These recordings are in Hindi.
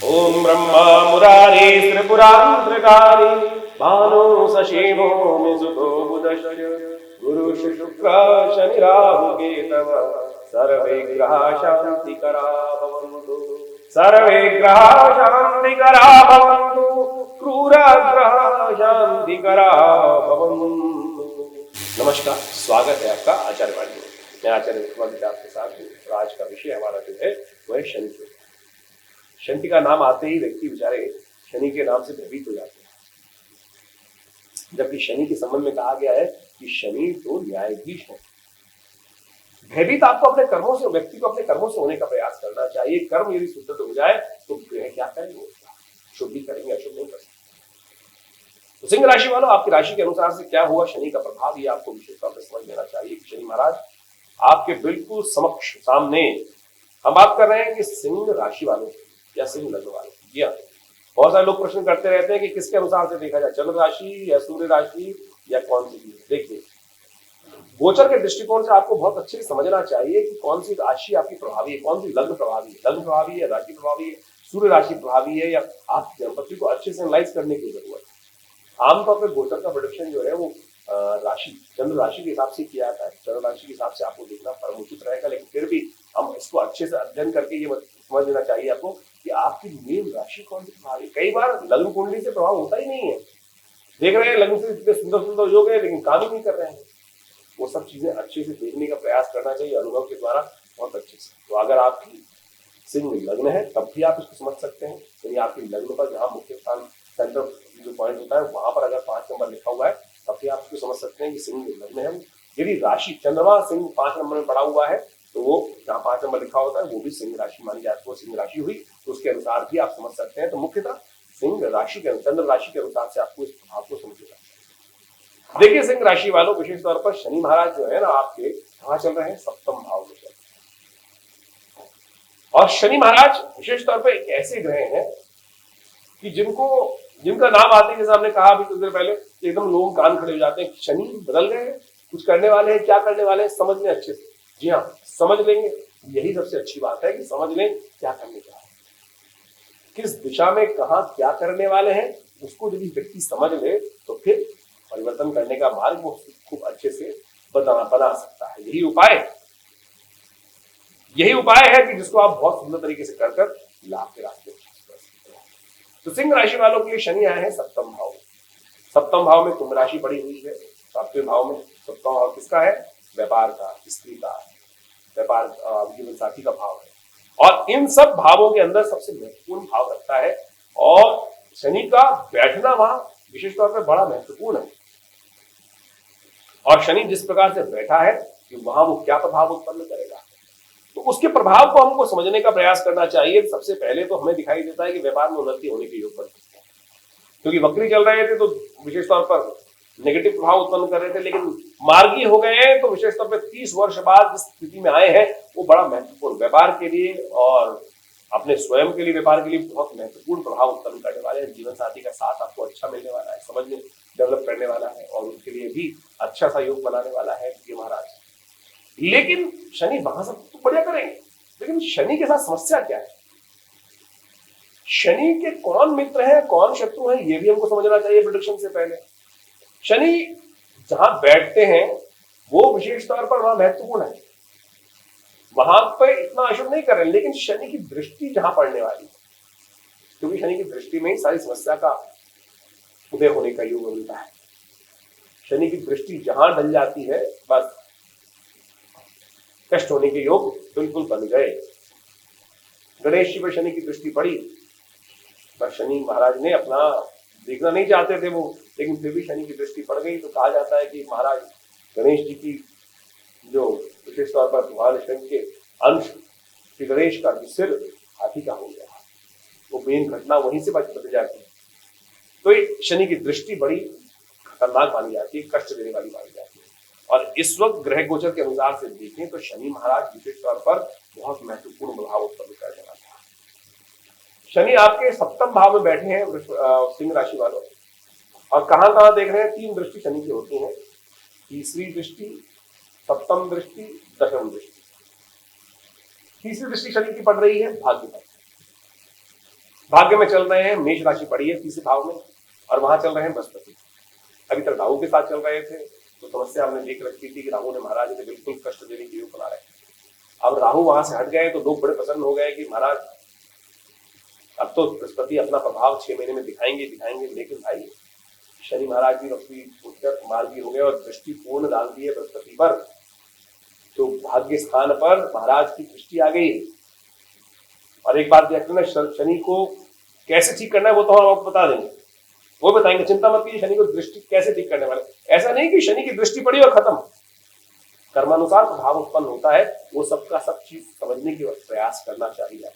ओम ब्रह्मा मुरारी त्रिपुरांतकारी भानु सशिवो मिजुतो बुधश्च गुरु शुक्र शनि राहु केतव सर्वे ग्रहा शांतिकरा भवन्तु सर्वे ग्रहा शांतिकरा भवन्तु क्रूर ग्रह शांतिकरा भवन्तु। नमस्कार, स्वागत है आपका आचार्य वाणी में। मैं आचार्य विक्रमादित्य आपके साथ हूँ। आज का विषय हमारा जो है वह शनि। शनि का नाम आते ही व्यक्ति बेचारे शनि के नाम से भयभीत हो जाते हैं, जबकि शनि के संबंध में कहा गया है कि शनि तो न्यायाधीश है। भयभीत आपको अपने कर्मों से, व्यक्ति को अपने कर्मों से होने का प्रयास करना चाहिए। कर्म यदि शुद्ध हो जाए तो ग्रह क्या करेंगे, शुद्ध ही करेंगे, अशुद्ध नहीं कर सकते। तो सिंह राशि वालों, आपकी राशि के अनुसार से क्या हुआ शनि का प्रभाव, ये आपको विशेष तौर पर समझ लेना चाहिए। शनि महाराज आपके बिल्कुल समक्ष सामने हम बात कर रहे हैं कि सिंह राशि वालों या सिंह लग्न वालों। जी हाँ, बहुत सारे लोग प्रश्न करते रहते हैं कि किसके अनुसार से देखा जाए, चंद्र राशि या सूर्य राशि या कौन सी चीज। देखिए, गोचर के दृष्टिकोण से आपको बहुत अच्छे से समझना चाहिए कि कौन सी राशि आपकी प्रभावी है, कौन सी लग्न प्रभावी है। लग्न प्रभावी है, राशि प्रभावी है, सूर्य राशि प्रभावी है, या आप दंपति को अच्छे से एनालाइज करने की जरूरत है। आमतौर पर गोचर का प्रेडिक्शन जो है वो राशि, चंद्र राशि के हिसाब से किया जाता है। चंद्र राशि के हिसाब से आपको देखना परमुचित रहेगा, लेकिन फिर भी हम इसको अच्छे से अध्ययन करके ये समझ लेना चाहिए आपको कि आपकी मेन राशि कौन सी प्रभावी। कई बार लग्न कुंडली से प्रभाव होता ही नहीं है। देख रहे हैं लग्न से इतने सुंदर सुंदर योग है लेकिन काम ही नहीं कर रहे हैं। वो सब चीजें अच्छे से देखने का प्रयास करना चाहिए अनुभव के द्वारा, बहुत अच्छे से। तो अगर आपकी सिंह लग्न है तब भी आप इसको समझ सकते हैं। यदि आपकी लग्न पर जहाँ मुख्य स्थान सेंटर जो पॉइंट होता है वहां पर अगर 5 नंबर लिखा हुआ है तब भी आप इसको समझ सकते हैं कि सिंह लग्न है। यदि राशि चंद्रमा सिंह 5 नंबर में पड़ा हुआ है तो वो जहाँ 5 नंबर लिखा होता है वो भी सिंह राशि मानी जाती है, वो सिंह राशि हुई, तो उसके अनुसार भी आप समझ सकते हैं। तो मुख्यतः सिंह राशि के, चंद्र राशि के अनुसार से आपको इस प्रभाव को समझेगा। देखिए सिंह राशि वालों, विशेष तौर पर शनि महाराज जो है ना आपके कहाँ चल रहे हैं, सप्तम भाव में चल रहे हैं। और शनि महाराज विशेष तौर पर एक ऐसे ग्रह हैं कि जिनका नाम आते हैं, जैसे हमने कहा अभी कुछ देर पहले, एकदम लोग कान खड़े हो जाते हैं। शनि बदल गए हैं, कुछ करने वाले हैं, क्या करने वाले हैं समझ लें अच्छे से। जी हाँ, समझ लेंगे, यही सबसे अच्छी बात है कि समझ लें क्या करने जा रहे हैं, किस दिशा में कहाँ क्या करने वाले हैं। उसको यदि व्यक्ति समझ ले तो फिर परिवर्तन करने का मार्ग वो खूब अच्छे से बना सकता है। यही उपाय है कि जिसको आप बहुत सुंदर तरीके से कर लाभ के रास्ते कर सकते हैं। तो सिंह राशि वालों के लिए शनि आए हैं सप्तम भाव। सप्तम भाव में कुंभ राशि पड़ी हुई है। सातवें भाव में सप्तम भाव किसका है, व्यापार का, स्त्री का, व्यापार जीवन साथी का भाव है। और इन सब भावों के अंदर सबसे महत्वपूर्ण भाव रखता है, और शनि का बैठना वहां विशेष तौर पर बड़ा महत्वपूर्ण है। और शनि जिस प्रकार से बैठा है कि वहां वो क्या प्रभाव उत्पन्न करेगा, तो उसके प्रभाव को हमको समझने का प्रयास करना चाहिए। सबसे पहले तो हमें दिखाई देता है कि व्यापार में उन्नति होने के योग बन सकते हैं, क्योंकि वक्री चल रहे थे तो विशेष तौर पर नेगेटिव प्रभाव उत्पन्न कर रहे थे, लेकिन मार्गी हो गए हैं तो विशेष तौर पर 30 वर्ष बाद जिस स्थिति में आए हैं वो बड़ा महत्वपूर्ण व्यापार के लिए और अपने स्वयं के लिए, व्यापार के लिए बहुत महत्वपूर्ण प्रभाव उत्पन्न करने वाले हैं। जीवन साथी का साथ आपको अच्छा मिलने वाला है, समझ में डेवलप करने वाला है, और उनके लिए भी अच्छा सा योग बनाने वाला है ये महाराज। लेकिन शनि वहां सब तो बढ़िया करेंगे, लेकिन शनि के साथ समस्या क्या है, शनि के कौन मित्र हैं कौन शत्रु हैं, ये भी हमको समझना चाहिए प्रेडिक्शन से पहले। शनि जहां बैठते हैं वो विशेष तौर पर वहां महत्वपूर्ण है, वहां पर इतना अशुभ नहीं कर रहे, लेकिन शनि की दृष्टि जहां पड़ने वाली है, क्योंकि शनि की दृष्टि में ही सारी समस्या का उदय होने का योग मिलता है। शनि की दृष्टि जहां डल जाती है बस कष्ट होने के योग बिल्कुल बन गए। गणेश जी पर शनि की दृष्टि पड़ी, पर शनि महाराज ने अपना देखना नहीं चाहते थे वो, लेकिन फिर भी शनि की दृष्टि पड़ गई। तो कहा जाता है कि महाराज गणेश जी की जो विशेष तौर पर भगवान शनि के अंश श्री गणेश का सिर हाथी का हो गया, वो मेन घटना वहीं से बच जाती है। तो शनि की दृष्टि बड़ी खतरनाक मानी जाती है, कष्ट देने वाली मानी जाती है। और इस वक्त ग्रह गोचर के अनुसार से देखें तो शनि महाराज विशेष तौर पर बहुत महत्वपूर्ण प्रभाव उत्पन्न करने वाला है। शनि आपके सप्तम भाव में बैठे हैं सिंह राशि वालों, और कहां देख रहे हैं, 3 दृष्टि शनि की होती हैं, तीसरी दृष्टि, सप्तम दृष्टि, दशम दृष्टि। तीसरी दृष्टि शनि की पड़ रही है भाग्य पर। भाग्य में चल रहे हैं, मेष राशि पड़ी है तीसरे भाव में, और वहां चल रहे हैं बृहस्पति। अभी तक राहु के साथ चल रहे थे, तो समस्या हमने देख रखी थी कि राहु ने महाराज ने बिल्कुल कष्ट देने के योग बना रहे। अब राहु वहां से हट गए तो लोग बड़े प्रसन्न हो गए कि महाराज अब तो बृहस्पति अपना प्रभाव 6 महीने में दिखाएंगे। लेकिन भाई शनि महाराज भी अपनी मार्गी हो गए और दृष्टि पूर्ण डाल दी है बृहस्पति पर, तो भाग्य स्थान पर महाराज की दृष्टि आ गई। और एक बात देख लेना, शनि को कैसे ठीक करना है वो तो हम आपको बता देंगे, वो बताएंगे, चिंता मत कीजिए। शनि को दृष्टि कैसे ठीक करने वाले, ऐसा नहीं कि शनि की दृष्टि पड़ी और खत्म। कर्मानुसार प्रभाव उत्पन्न होता है, वो सबका सब चीज समझने की प्रयास करना चाहिए।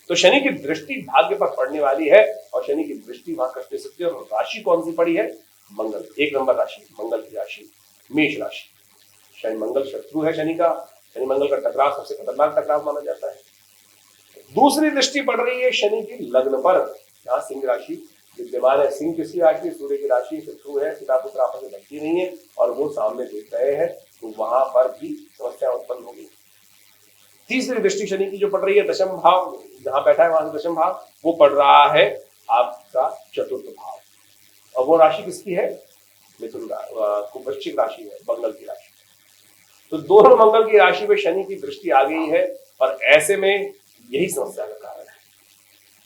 तो शनि की दृष्टि भाग्य पर पड़ने वाली है, और शनि की दृष्टि वहां कष्ट दे सकती है। और राशि कौन सी पड़ी है? मंगल, 1 नंबर राशि, मंगल की राशि मेष राशि। शनि मंगल शत्रु है शनि का, शनि मंगल का टकराव सबसे खतरनाक टकराव माना जाता है। दूसरी दृष्टि पड़ रही है शनि की लग्न पर, जहां सिंह राशि विद्यमान है। सिंह किसकी राशि? सूर्य की राशि, शत्रु है, पिता पुत्र आपस में बनती नहीं है, और वो सामने देख रहे हैं, तो वहां पर भी समस्या उत्पन्न होगी। तीसरी दृष्टि शनि की जो पड़ रही है दशम भाव, जहां बैठा है वहां से दशम भाव, वो पड़ रहा है आपका चतुर्थ भाव, और वो राशि किसकी है? मिथुन, वृश्चिक राशि है, मंगल की राशि। तो दोनों मंगल की राशि में शनि की दृष्टि आ गई है, और ऐसे में यही समस्या का कारण है।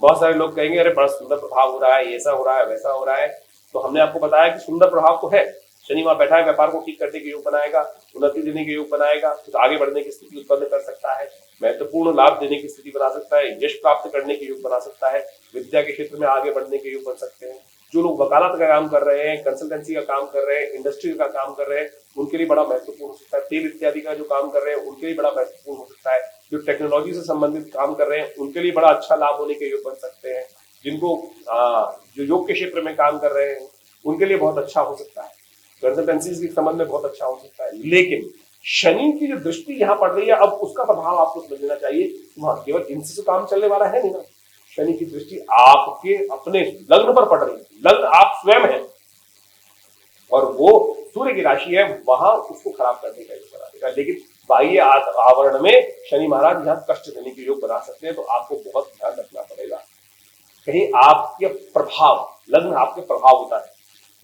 बहुत सारे लोग कहेंगे अरे बड़ा सुंदर प्रभाव हो रहा है, ऐसा हो रहा है, वैसा हो रहा है। तो हमने आपको बताया कि सुंदर प्रभाव तो है, शनि वहां बैठा है, व्यापार को ठीक करने के योग बनाएगा, उन्नति देने के योग बनाएगा, कुछ आगे बढ़ने की स्थिति उत्पन्न कर सकता है, महत्वपूर्ण लाभ देने की स्थिति बना सकता है, यश प्राप्त करने के योग बना सकता है, विद्या के क्षेत्र में आगे बढ़ने के योग बन सकते हैं। जो लोग वकालत का काम कर रहे हैं, कंसल्टेंसी का काम कर रहे हैं, इंडस्ट्री का काम कर रहे हैं, उनके लिए बड़ा महत्वपूर्ण हो सकता है। तेल इत्यादि का जो काम कर रहे हैं उनके लिए बड़ा महत्वपूर्ण हो सकता है। जो टेक्नोलॉजी से संबंधित काम कर रहे हैं उनके लिए बड़ा अच्छा लाभ होने के योग बन सकते हैं। जिनको जो योग के क्षेत्र में काम कर रहे हैं उनके लिए बहुत अच्छा हो सकता है, कंसल्टेंसी के संबंध में बहुत अच्छा हो सकता है। लेकिन शनि की जो दृष्टि यहाँ पड़ रही है, अब उसका प्रभाव आपको समझ लेना चाहिए। वहां केवल इनसे तो काम चलने वाला है नहीं ना, शनि की दृष्टि आपके अपने लग्न पर पड़ रही है। लग्न आप स्वयं है, और वो सूर्य की राशि है, वहां उसको खराब करने का योग बना देगा। लेकिन बाह्य आवरण में शनि महाराज यहाँ कष्ट देने के योग बना सकते हैं, तो आपको बहुत ध्यान रखना पड़ेगा। कहीं आपके प्रभाव, लग्न आपके प्रभाव होता है,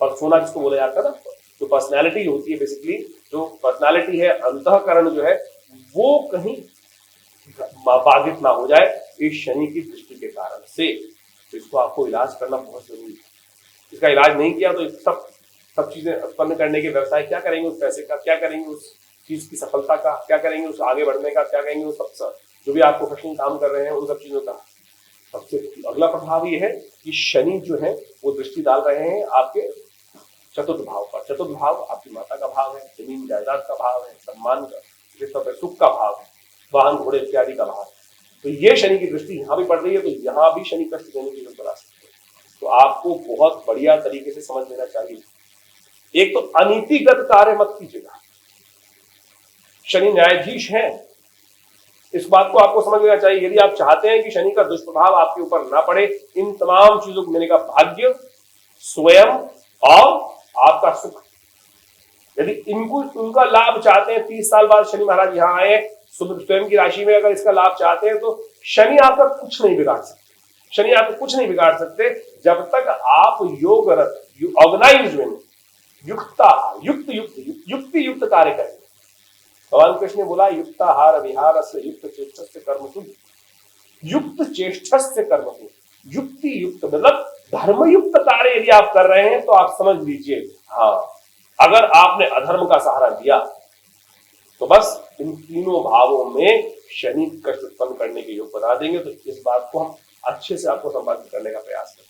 और सोना जिसको बोला जाता है ना, जो पर्सनैलिटी होती है, बेसिकली जो पर्सनैलिटी है, अंतःकरण जो है, वो कहीं बाधित ना हो जाए इस शनि की दृष्टि के कारण से। तो इसको आपको इलाज करना बहुत जरूरी है। इसका इलाज नहीं किया तो सब चीजें उत्पन्न करने के व्यवसाय क्या करेंगे, उस पैसे का क्या करेंगे, उस चीज की सफलता का क्या करेंगे, उस आगे बढ़ने का क्या करेंगे, उस सब जो भी आप प्रोफेशनल काम कर रहे हैं उन सब चीजों का। सबसे अगला प्रभाव ये है कि शनि जो है वो दृष्टि डाल रहे हैं आपके चतुर्थ भाव पर। चतुर्थ भाव आपकी माता का भाव है, जमीन जायदाद का भाव है, सम्मान का, सुख का भाव है, वाहन घोड़े इत्यादि का भाव है। तो ये शनि की दृष्टि यहाँ भी पड़ रही है, तो यहाँ भी शनि कष्ट देने की योग बना सकते हैं। तो आपको बहुत बढ़िया तरीके से समझ लेना चाहिए। एक तो अनीतिगत कार्य मत कीजिएगा, शनि न्यायाधीश है, इस बात को आपको समझ लेना चाहिए। यदि आप चाहते हैं कि शनि का दुष्प्रभाव आपके ऊपर ना पड़े, इन तमाम चीजों को मिलने का भाग्य, स्वयं और आपका सुख, यदि इनको उनका लाभ चाहते हैं, 30 साल बाद शनि महाराज यहाँ आए स्वयं की राशि में, अगर इसका लाभ चाहते हैं तो शनि आपका कुछ नहीं बिगाड़ सकते। शनि आपको कुछ नहीं बिगाड़ सकते जब तक आप योगरत, ऑर्गेनाइज में युक्त कार्य करें। भगवान कृष्ण ने बोला युक्ताहार विहारस्य युक्त चेष्टस्य कर्मसु, युक्त चेष्टस्य कर्मसु, युक्ति युक्त मतलब धर्मयुक्त कार्य यदि आप कर रहे हैं तो आप समझ लीजिए, हाँ, अगर आपने अधर्म का सहारा दिया तो बस इन तीनों भावों में शनि कष्ट उत्पन्न करने के योग बना देंगे। तो इस बात को हम अच्छे से आपको संपादित करने का प्रयास करें।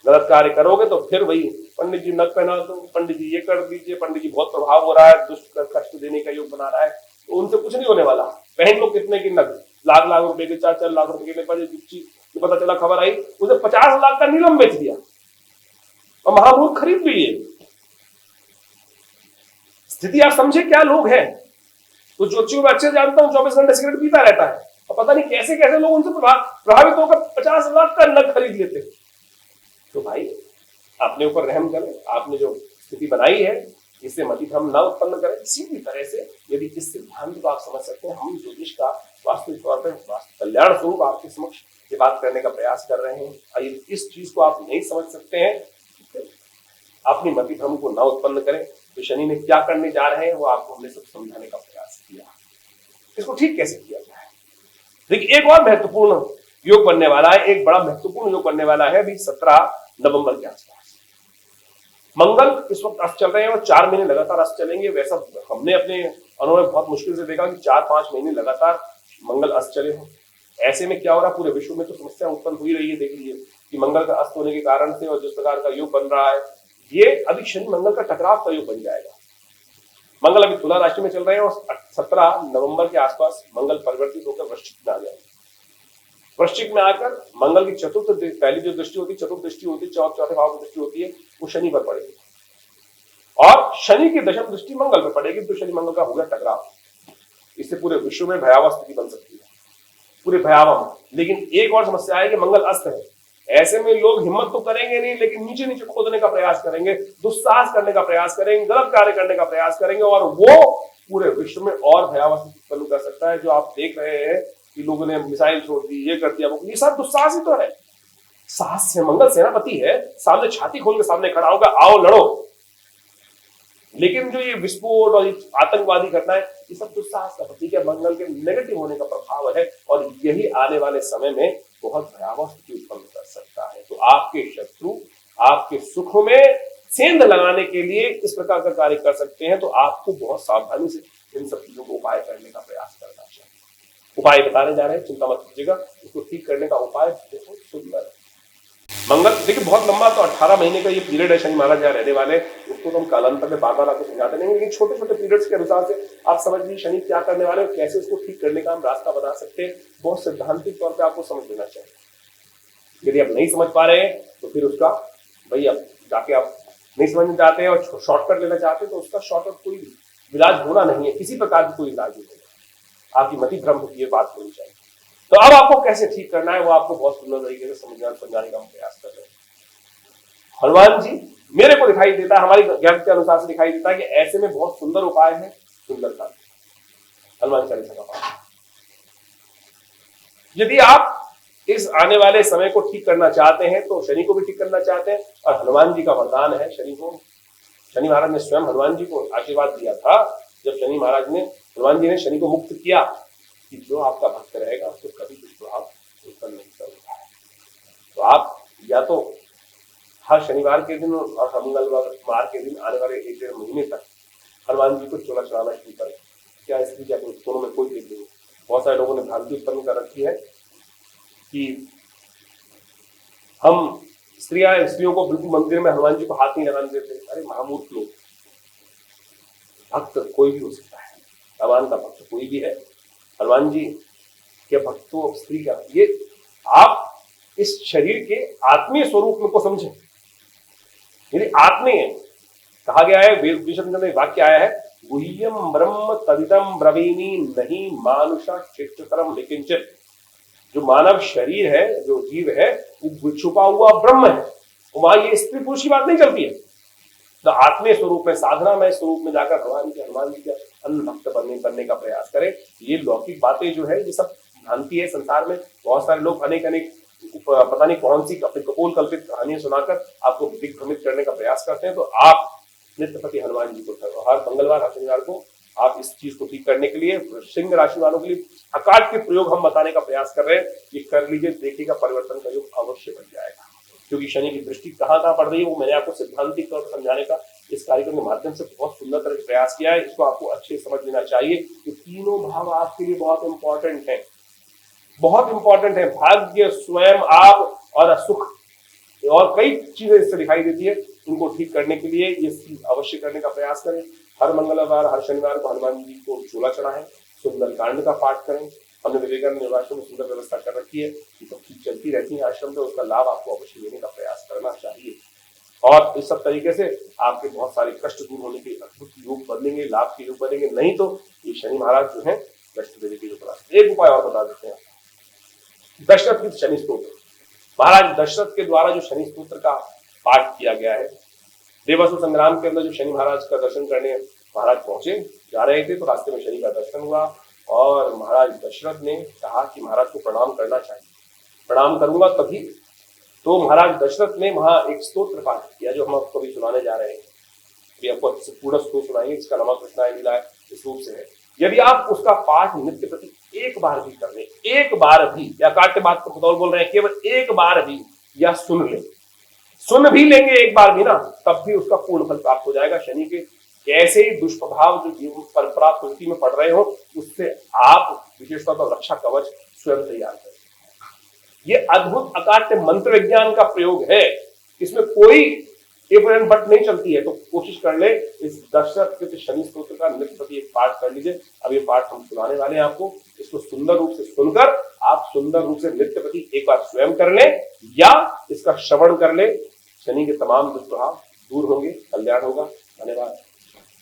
गलत कार्य करोगे तो फिर वही पंडित जी नक पहना दो, पंडित जी ये कर दीजिए, पंडित जी बहुत प्रभाव हो रहा है, दुष्ट कष्ट देने का योग बना रहा है, तो उनसे कुछ नहीं होने वाला। पहन लो कितने की नक, लाख लाख रुपए के, 4-4 लाख रुपए के, पता चला खबर आई उसे 50 लाख का नीलम बेच दिया और महामूर्ख खरीद भी लिए। स्थिति आप समझे क्या लोग हैं। तो ज्योतिषियों में अच्छे जानता हूं, 24 घंटे सिगरेट पीता रहता है और पता नहीं कैसे कैसे लोग उनसे प्रभावित होकर 50 लाख का नग खरीद लेते हैं। तो भाई अपने ऊपर रहम करें, आपने जो स्थिति बनाई है इससे मति भ्रम न उत्पन्न करें। इसी तरह से यदि इस सिद्धांत को आप समझ सकते हैं, हम ज्योतिष का वास्तविक तौर पर कल्याण स्वरूप आपके समक्ष ये बात करने का प्रयास कर रहे हैं। अगर इस चीज को आप नहीं समझ सकते हैं, अपनी मति भ्रम को न उत्पन्न करें। तो शनि ने क्या करने जा रहे हैं वो आपको हमने सब समझाने का प्रयास किया। इसको ठीक कैसे किया जाए? देखिए, एक और महत्वपूर्ण योग बनने वाला है, एक बड़ा महत्वपूर्ण योग बनने वाला है अभी 17 नवंबर के आसपास। मंगल इस वक्त अस्त चल रहे हैं और 4 महीने लगातार अस्त चलेंगे। वैसा हमने अपने अनुभव में बहुत मुश्किल से देखा कि 4-5 महीने लगातार मंगल अस्त चले हो। ऐसे में क्या हो रहा है, पूरे विश्व में तो समस्या उत्पन्न हुई रही है। देख लीजिए कि मंगल का अस्त होने के कारण से और जिस प्रकार का योग बन रहा है, ये अभी शनि मंगल का टकराव का योग बन जाएगा। मंगल अभी तुला राशि में चल रहे हैं और 17 नवंबर के आसपास मंगल परिवर्तित होकर वृश्चिक में आ जाएंगे। वृश्चिक में आकर मंगल की चतुर्थ, पहली जो दृष्टि होती है चतुर्थ दृष्टि होती है, चौथे भाव की दृष्टि होती है, वो शनि पर पड़ेगी और शनि की दशम दृष्टि मंगल पर पड़ेगी। तो शनि मंगल का हो गया टकराव। इससे पूरे विश्व में भयावह स्थिति बन सकती है, पूरे भयावह। लेकिन एक और समस्या है कि मंगल अस्त है। ऐसे में लोग हिम्मत तो करेंगे नहीं, लेकिन नीचे नीचे खोदने का प्रयास करेंगे, दुस्साहस करने का प्रयास करेंगे, गलत कार्य करने का प्रयास करेंगे और वो पूरे विश्व में और भयावह स्थिति उत्पन्न कर सकता है। जो आप देख रहे हैं कि लोगों ने मिसाइल छोड़ दी, ये कर दिया, वो, ये सब दुस्साहस ही तो है। साहस से मंगल सेनापति है, सामने छाती खोल के सामने खड़ा होगा, आओ लड़ो। लेकिन जो ये विस्फोट और आतंकवादी घटनाएं, ये सब दुस्साहस का प्रतीक है, मंगल के नेगेटिव होने का प्रभाव है और यही आने वाले समय में बहुत भयावह स्थिति उत्पन्न कर सकता है। तो आपके शत्रु आपके सुख में सेंध लगाने के लिए इस प्रकार का कार्य कर सकते हैं। तो आपको बहुत सावधानी से इन सब चीजों को उपाय करने का प्रयास करना चाहिए। उपाय बताने जा रहे हैं, चिंता मत कीजिएगा। इसको ठीक करने का उपाय बहुत सुंदर है। मंगल देखिए बहुत लंबा, तो 18 महीने का ये पीरियड है शनि महाराज यहाँ रहने वाले। उसको तो हम कालांतर में बार बार आपको समझाते नहीं, लेकिन छोटे छोटे पीरियड्स के अनुसार से आप समझ लीजिए शनि क्या करने वाले और कैसे उसको ठीक करने का हम रास्ता बना सकते हैं। बहुत सिद्धांतिक तौर पर आपको समझ लेना चाहिए। यदि आप नहीं समझ पा रहे हैं तो फिर उसका भाई अब जाके आप नहीं समझना चाहते हैं और शॉर्टकट लेना चाहते हैं तो उसका शॉर्टकट कोई इलाज होना नहीं है, किसी प्रकार की कोई इलाज नहीं है। आपकी मति भ्रम होती है, बात होनी चाहिए। तो अब आपको कैसे ठीक करना है वो आपको बहुत सुंदर तरीके से समझाने का हम प्रयास कर रहे हैं। हनुमान जी मेरे को दिखाई देता है, हमारी ज्ञान के अनुसार से दिखाई देता है कि ऐसे में बहुत सुंदर उपाय है, सुंदरता हनुमान चालीसा का पाठ। यदि आप इस आने वाले समय को ठीक करना चाहते हैं तो शनि को भी ठीक करना चाहते हैं और हनुमान जी का वरदान है शनि को। शनि महाराज ने स्वयं हनुमान जी को आशीर्वाद दिया था जब शनि महाराज ने हनुमान जी ने शनि को मुक्त किया कि जो आपका भक्त रहेगा उसको कभी दुष्प्रभाव उत्पन्न नहीं करेगा। तो आप या तो हर शनिवार के दिन और मंगलवार के दिन आने वाले 1-1.5 महीने तक हनुमान जी को चोला चढ़ाना शुरू करें। क्या स्त्री क्या दोनों में कोई भेद नहीं। बहुत सारे लोगों ने भ्रांति उत्पन्न कर रखी है कि हम स्त्रियों को बिल्कुल मंदिर में हनुमान जी को हाथ नहीं लगाने देते। अरे महामूर्ख लोग, भक्त कोई भी हो सकता है, भगवान का भक्त कोई भी है। हनुमान जी के भक्तों स्त्री का, ये आप इस शरीर के आत्मीय स्वरूप में को समझें। यदि आत्मीय कहा गया है, वेद उपनिषद में वाक्य आया है, गुह्यम ब्रह्म तदिदम ब्रवीमि नहीं मानुषा क्षेत्रतरम लिकिंचित। जो मानव शरीर है, जो जीव है, वो छुपा हुआ ब्रह्म है। वहां ये स्त्री पुरुष की बात नहीं चलती है। तो आत्मीय स्वरूप में, साधना में स्वरूप में जाकर हनुमान जी के अन्न भक्त बनने का प्रयास करें। ये लौकिक बातें जो है ये सब भ्रांति है। संसार में बहुत सारे लोग अनेक पता नहीं कौन सी कपोल कल्पित कहानियां सुनाकर आपको दिग्भ्रमित करने का प्रयास करते हैं। तो आप नित्यपति हनुमान जी को हर मंगलवार हर शनिवार को आप इस चीज को ठीक करने के लिए सिंह राशि वालों के लिए अकाट के प्रयोग हम बताने का प्रयास कर रहे हैं। ये कर लीजिए, देखिएगा परिवर्तन का योग अवश्य बन जाएगा। क्योंकि शनि की दृष्टि कहाँ पड़ रही है वो मैंने आपको सिद्धांतिक तौर पर समझाने का इस कार्यक्रम के माध्यम से बहुत सुंदर तरह से प्रयास किया है। इसको आपको अच्छे से समझ लेना चाहिए कि तीनों भाव आपके लिए बहुत इंपॉर्टेंट है, बहुत इंपॉर्टेंट है। भाग्य, स्वयं, आप और सुख और कई चीजें इससे दिखाई देती है। इनको ठीक करने के लिए ये अवश्य करने का प्रयास करें। हर मंगलवार हर शनिवार को हनुमान जी को चोला चढ़ाएं, सुंदर कांड का पाठ करें। हमने विवेकानंद आश्रम में सुंदर व्यवस्था कर रखी है, ये सब चीज चलती रहती है आश्रम में, उसका लाभ आपको अवश्य लेने का प्रयास करना चाहिए। और इस सब तरीके से आपके बहुत सारे कष्ट दूर होने के अद्भुत योग बनेंगे, लाभ के योग बनेंगे। नहीं तो ये शनि महाराज जो है कष्ट देने के योग बना। एक उपाय और बता देते हैं, दशरथ की शनि स्तोत्र। महाराज दशरथ के द्वारा जो शनि स्तोत्र का पाठ किया गया है, देवासुर संग्राम के अंदर जो शनि महाराज का दर्शन करने महाराज पहुंचे, जा रहे थे तो रास्ते में शनि का दर्शन हुआ और महाराज दशरथ ने कहा कि महाराज को प्रणाम करना चाहिए। प्रणाम करूंगा तभी। तो महाराज दशरथ ने वहां एक स्तोत्र पाठ किया जो हम आपको अभी सुनाने जा रहे हैं। अभी आपको पूर्ण स्तोत्र सुनाएंगे, इसका नाम कृष्णाय लीलाय इस रूप से है। यदि आप उसका पाठ नित्य प्रति एक बार भी कर लें, एक बार भी, या काट्य बात को बतौर बोल रहे हैं, केवल एक बार भी, या सुन भी लेंगे एक बार भी ना, तब भी उसका पूर्ण फल प्राप्त हो जाएगा। शनि के कैसे ही दुष्प्रभाव जो जीवन पर प्रकृति में पड़ रहे हो, उससे आप विशेषतः तो रक्षा कवच स्वयं तैयार करें। ये अद्भुत अकाट्य मंत्र विज्ञान का प्रयोग है, इसमें कोई इफ एंड बट नहीं चलती है। तो कोशिश कर ले, इस दशरथ कृत शनि स्तोत्र का नित्य प्रति एक पाठ कर लीजिए। अब ये पाठ हम सुनाने वाले हैं आपको, इसको सुंदर रूप से सुनकर आप सुंदर रूप से नित्य प्रति एक बार स्वयं कर ले, या इसका श्रवण कर ले। शनि के तमाम दुष्प्रभाव दूर होंगे, कल्याण होगा। धन्यवाद।